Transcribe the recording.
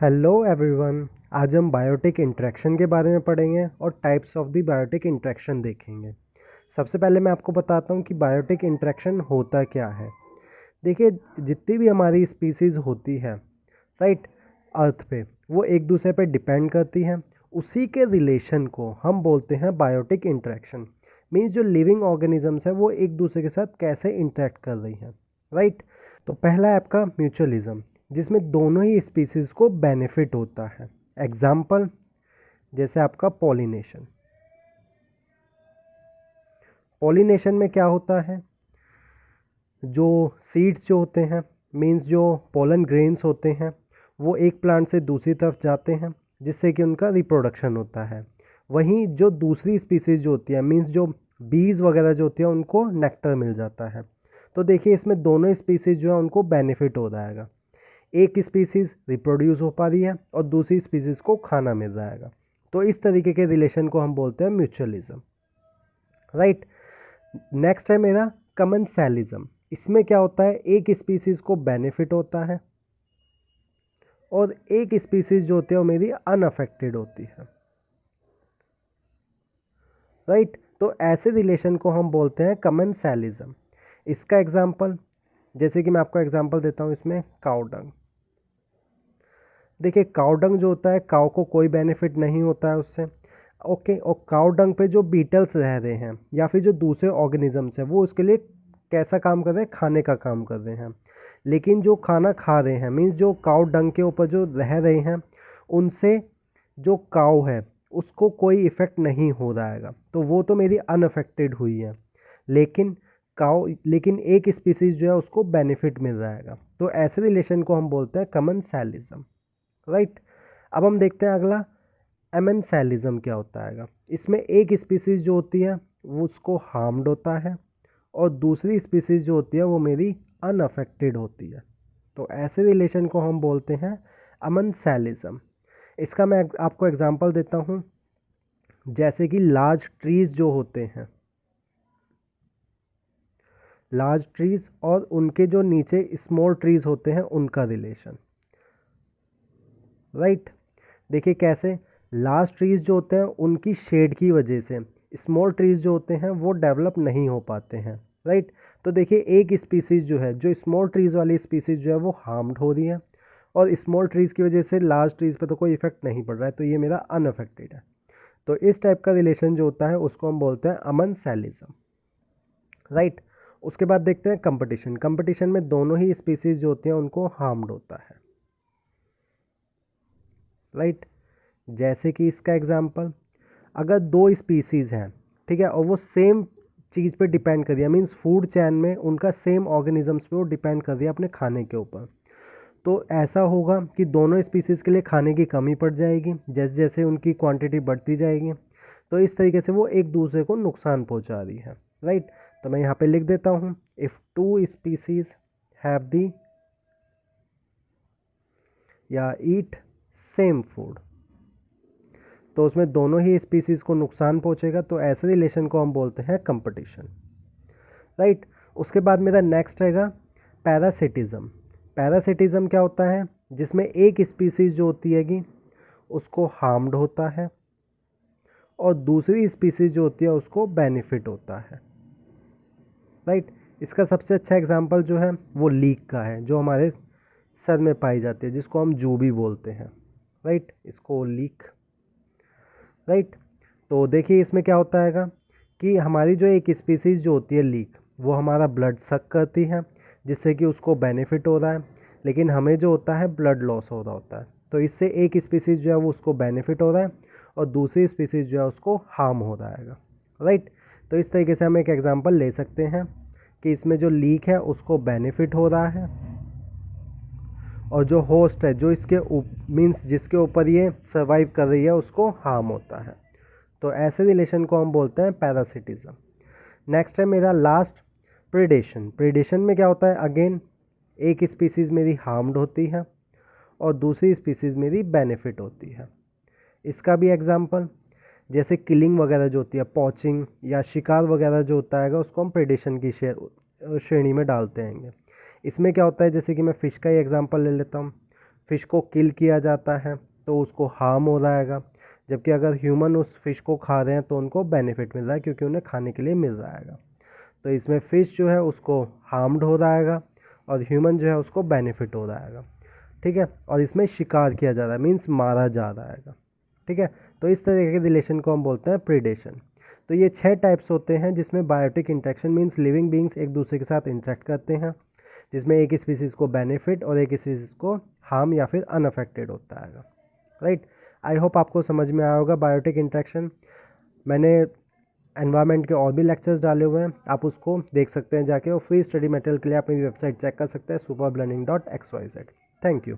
Hello everyone. आज हम biotic interaction के बारे में पढ़ेंगे और types of the biotic interaction देखेंगे। सबसे पहले मैं आपको बताता हूँ कि बायोटिक इंटरेक्शन होता क्या है। देखिए, जितनी भी हमारी स्पीसीज़ होती है राइट अर्थ पे, वो एक दूसरे पे डिपेंड करती हैं। उसी के रिलेशन को हम बोलते हैं बायोटिक इंटरेक्शन। मीन्स जो लिविंग ऑर्गेनिजम्स है वो एक दूसरे के साथ कैसे इंटरेक्ट कर रही हैं, राइट। तो पहला है आपका म्यूचुअलिज्म, जिसमें दोनों ही स्पीसीज़ को बेनिफिट होता है। एग्जाम्पल जैसे आपका पॉलिनेशन। पॉलिनेशन में क्या होता है, जो सीड्स जो होते हैं, मीन्स जो पोलन ग्रेन्स होते हैं, वो एक प्लांट से दूसरी तरफ जाते हैं जिससे कि उनका रिप्रोडक्शन होता है। वहीं जो दूसरी स्पीसीज़ जो होती है, मीन्स जो बीज वगैरह जो होती है, उनको नेक्टर मिल जाता है। तो देखिए, इसमें दोनों स्पीसीज़ जो है उनको बेनिफिट हो जाएगा। एक स्पीसीज़ रिप्रोड्यूस हो पा रही है और दूसरी स्पीसीज़ को खाना मिल जाएगा। तो इस तरीके के रिलेशन को हम बोलते हैं म्यूचुअलिज्म, राइट। नेक्स्ट है मेरा कमेंसलिज्म। इसमें क्या होता है, एक स्पीसीज़ को बेनिफिट होता है और एक स्पीसीज़ जो होती है वो मेरी अनअफेक्टेड होती है, राइट। तो ऐसे रिलेशन को हम बोलते हैं कमेंसलिज्म। इसका एग्जांपल जैसे कि मैं आपको एग्जांपल देता हूँ, इसमें काउ डंग। देखिए, काउ डंग जो होता है, काउ को कोई बेनिफिट नहीं होता है उससे, ओके। और काउ डंग पे जो बीटल्स रह रहे हैं या फिर जो दूसरे ऑर्गेनिजम्स हैं, वो उसके लिए कैसा काम कर रहे हैं, खाने का काम कर रहे हैं। लेकिन जो खाना खा रहे हैं, मीन्स जो काउ डंग के ऊपर जो रह रहे हैं, उनसे जो काउ है उसको कोई इफ़ेक्ट नहीं हो जाएगा, तो वो तो मेरी अनअफेक्टेड हुई है। लेकिन एक स्पीसीज जो है उसको बेनिफिट मिल जाएगा। तो ऐसे रिलेशन को हम बोलते हैं कमेंसलिज्म, राइट। अब हम देखते हैं अगला एमेंसलिज्म क्या होता है। इसमें एक स्पीसीज जो होती है वो उसको हार्म्ड होता है और दूसरी स्पीसीज जो होती है वो मेरी अनअफेक्टेड होती है। तो ऐसे रिलेशन को हम बोलते हैं एमेंसलिज्म। इसका मैं आपको एग्जांपल देता हूँ, जैसे कि लार्ज ट्रीज जो होते हैं, लार्ज ट्रीज और उनके जो नीचे स्मॉल ट्रीज होते हैं, उनका रिलेशन, राइट। देखिए कैसे, लार्ज ट्रीज जो होते हैं उनकी शेड की वजह से स्मॉल ट्रीज जो होते हैं वो डेवलप नहीं हो पाते हैं, राइट। तो देखिए, एक स्पीसीज जो है, जो स्मॉल ट्रीज वाली स्पीसीज जो है वो हार्म्ड हो रही है और स्मॉल ट्रीज की वजह से लार्ज ट्रीज पे तो कोई इफेक्ट नहीं पड़ रहा है, तो ये मेरा अनअफेक्टेड है। तो इस टाइप का रिलेशन जो होता है उसको हम बोलते हैं अमेंसलिज्म, राइट। उसके बाद देखते हैं कंपटीशन। कंपटीशन में दोनों ही स्पीसीज जो होती हैं उनको हार्म्ड होता है, राइट। जैसे कि इसका एग्जांपल, अगर दो स्पीसीज़ हैं, ठीक है, और वो सेम चीज़ पे डिपेंड कर दिया, मीन्स फूड चैन में उनका सेम ऑर्गेनिजम्स पे वो डिपेंड कर दिया अपने खाने के ऊपर, तो ऐसा होगा कि दोनों स्पीसीज़ के लिए खाने की कमी पड़ जाएगी जैसे जैसे उनकी क्वांटिटी बढ़ती जाएगी। तो इस तरीके से वो एक दूसरे को नुकसान पहुंचा रही है, राइट। तो मैं यहाँ पे लिख देता हूँ, if two species have the या ईट सेम फूड, तो उसमें दोनों ही स्पीसीज़ को नुकसान पहुंचेगा। तो ऐसे रिलेशन को हम बोलते हैं कंपटीशन, राइट। उसके बाद मेरा नेक्स्ट रहेगा पैरासिटिज्म। पैरासिटिज्म क्या होता है, जिसमें एक स्पीसीज़ जो होती है कि उसको हार्म्ड होता है और दूसरी स्पीसीज़ जो होती है उसको बेनिफिट होता है, राइट। इसका सबसे अच्छा एग्जांपल जो है वो लीक का है, जो हमारे सर में पाई जाती है, जिसको हम जू भी बोलते हैं, राइट। इसको लीक, राइट। तो देखिए, इसमें क्या होता है कि हमारी जो एक स्पीसीज़ जो होती है लीक, वो हमारा ब्लड सक करती है जिससे कि उसको बेनिफिट हो रहा है, लेकिन हमें जो होता है ब्लड लॉस हो रहा होता है। तो इससे एक स्पीसीज़ जो है वो उसको बेनिफिट हो रहा है और दूसरी स्पीसीज़ जो है उसको हार्म हो रहा है, राइट। तो इस तरीके से हम एक एग्जांपल ले सकते हैं कि इसमें जो लीक है उसको बेनिफिट हो रहा है और जो होस्ट है, जो इसके मीन्स जिसके ऊपर ये सर्वाइव कर रही है, उसको हार्म होता है। तो ऐसे रिलेशन को हम बोलते हैं पैरासिटिज्म। नेक्स्ट है मेरा लास्ट प्रेडेशन। प्रेडेशन में क्या होता है, अगेन एक स्पीसीज़ मेरी हार्म्ड होती है और दूसरी स्पीसीज़ मेरी बेनिफिट होती है। इसका भी एग्जांपल जैसे किलिंग वगैरह जो होती है, पॉचिंग या शिकार वगैरह जो होता है उसको हम प्रेडेशन की श्रेणी में डालते हैं। इसमें क्या होता है, जैसे कि मैं फ़िश का ही एग्जांपल ले लेता हूँ। फ़िश को किल किया जाता है तो उसको हार्म हो जाएगा, जबकि अगर ह्यूमन उस फ़िश को खा रहे हैं तो उनको बेनिफिट मिल रहा है क्योंकि उन्हें खाने के लिए मिल जाएगा। तो इसमें फ़िश जो है उसको हार्म्ड हो जाएगा और ह्यूमन जो है उसको बेनिफिट हो जाएगा, ठीक है। और इसमें शिकार किया जा रहा है, मीन्स मारा जा रहा है, ठीक है। तो इस तरह के रिलेशन को हम बोलते हैं प्रीडेशन। तो ये 6 टाइप्स होते हैं जिसमें biotic interaction means living beings एक दूसरे के साथ इंटरेक्ट करते हैं, जिसमें एक स्पीसीज़ को बेनिफिट और एक स्पीसीज़ को हार्म या फिर अनअफेक्टेड होता है, राइट। आई होप आपको समझ में आया होगा बायोटिक इंटरेक्शन। मैंने एनवायरनमेंट के और भी लेक्चर्स डाले हुए हैं, आप उसको देख सकते हैं जाके, और फ्री स्टडी मटेरियल के लिए आप मेरी वेबसाइट चेक कर सकते हैं superblending.xyz। Thank you.